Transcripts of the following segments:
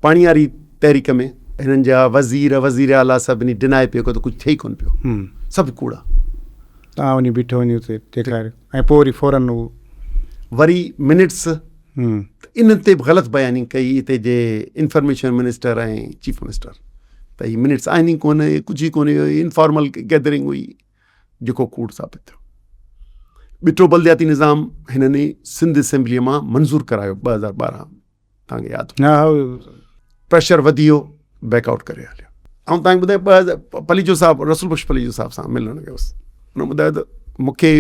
पाणी वारी तहरीक में हिननि जा वज़ीर आला सभिनी डिनाए पियो त कुझु थिए ई कोन पियो, सभु कूड़ा। तव्हां वञी बीठो वञी उते ॾेखारियो ऐं पोइ वरी फौरन उहो वरी मिनट्स इन ते बि ग़लति बयानी कई हिते जे इंफॉर्मेशन मिनिस्टर ऐं चीफ मिनिस्टर त हीअ मिनट्स आहिनि ई कोन, कुझु ई कोन, इनफॉर्मल गैदरिंग हुई, जेको कूड़ साबित थियो। ॿिटो बल्दियाती निज़ाम हिननि सिंध असेंबलीअ मां मंज़ूरु करायो 2012, तव्हांखे यादि? हा, प्रेशर वधी वियो, बैकआउट करे हलियो। ऐं तव्हांखे ॿुधायो पलीजो साहिबु, रसूल बख्श पलीजो साहिब सां मिलणु वियुसि, हुन ॿुधायो त मूंखे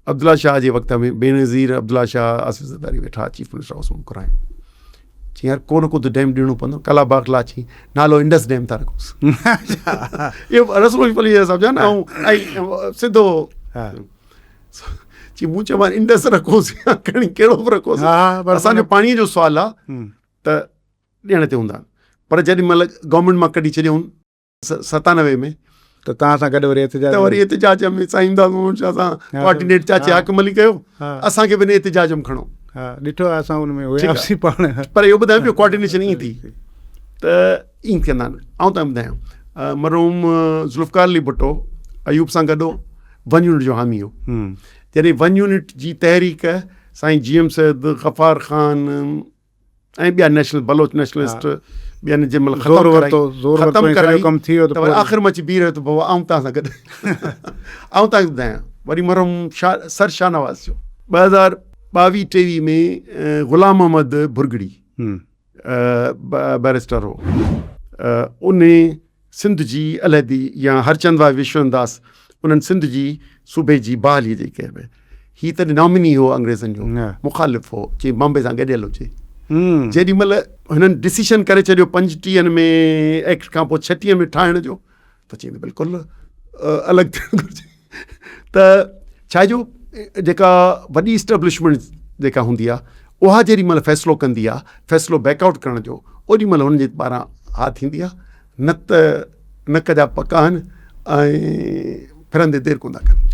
अब्दुल्ला शाह जे वक़्त में बेनज़ीर अब्दुल्ला शाह आसिफ़ ज़रदारी वेठा चीफ मिनिस्टर हाउस में घुरायूं, चई यार को न को त डैम ॾियणो पवंदो, कलाबाग लाची नालो इंडस डैम था रखोसि। इहो रसूल बख्श पलीजो साहिबु जा न, ऐं सिधो चई मूं चवां इंडस रखोसि या खणी कहिड़ो बि रखोसि, असांजो पाणीअ जो सुवालु आहे त ॾियण ते हूंदा। पर जेॾी महिल गवर्नमेंट मां कढी छॾियऊं 97 में त तव्हां सां गॾु वरी एतिजाज में साईं इमदाद शाह सां कोऑर्डिनेट चाचे हाकिम अली कयो, असांखे बि एतिजाज में खणो। ॾिठो आहे असां हुन में हुआसीं पाण, पर इहो ॿुधायो पियो कोऑर्डिनेशन ईअं थी त ईअं कंदा आहिनि। ऐं तव्हां ॿुधायो मरहूम ज़ुल्फ़कार अली भुट्टो अयूब सां गॾु 1 यूनिट जो हामी हो, जॾहिं 1 यूनिट जी तहरीक साईं GM सैद, गफ़ार ख़ान ऐं ॿिया नेशनल बलोच नेशनलिस्ट ॿियनि जंहिं महिल ख़तमु कराई त वरी आख़िर में अची बीह रहियो त बाबा आऊं तव्हां सां गॾु। ऐं तव्हांखे ॿुधायां वरी मरहूम सर शाहनवाज़ जो 2022-23 में ग़ुलाम अहमद भुरगड़ी बैरिस्टर हो, उन सिंध जी अलहदी या हरचंद भाई विश्वनाथ उन्हनि सिंध जी सूबे जी बहाली जी कई भई, हीअ त नॉमिनी हो अंग्रेज़नि जो, मुखालिफ़ हो, चई बॉम्बे सां गॾियल हुजे। जेॾी महिल हिननि डिसीशन करे छॾियो 35 में एक्ट खां पोइ 36 में ठाहिण जो, त चई बिल्कुलु अलॻि थियणु घुरिजे। त छाजो जेका वॾी इस्टेब्लिशमेंट जेका हूंदी आहे उहा जेॾी महिल फ़ैसिलो कंदी आहे, फ़ैसिलो बैकआउट करण जो, ओॾी महिल हुनजे पारां हा थींदी आहे, न त नक जा पका आहिनि ऐं फिरंदे देरि कोन था कनि।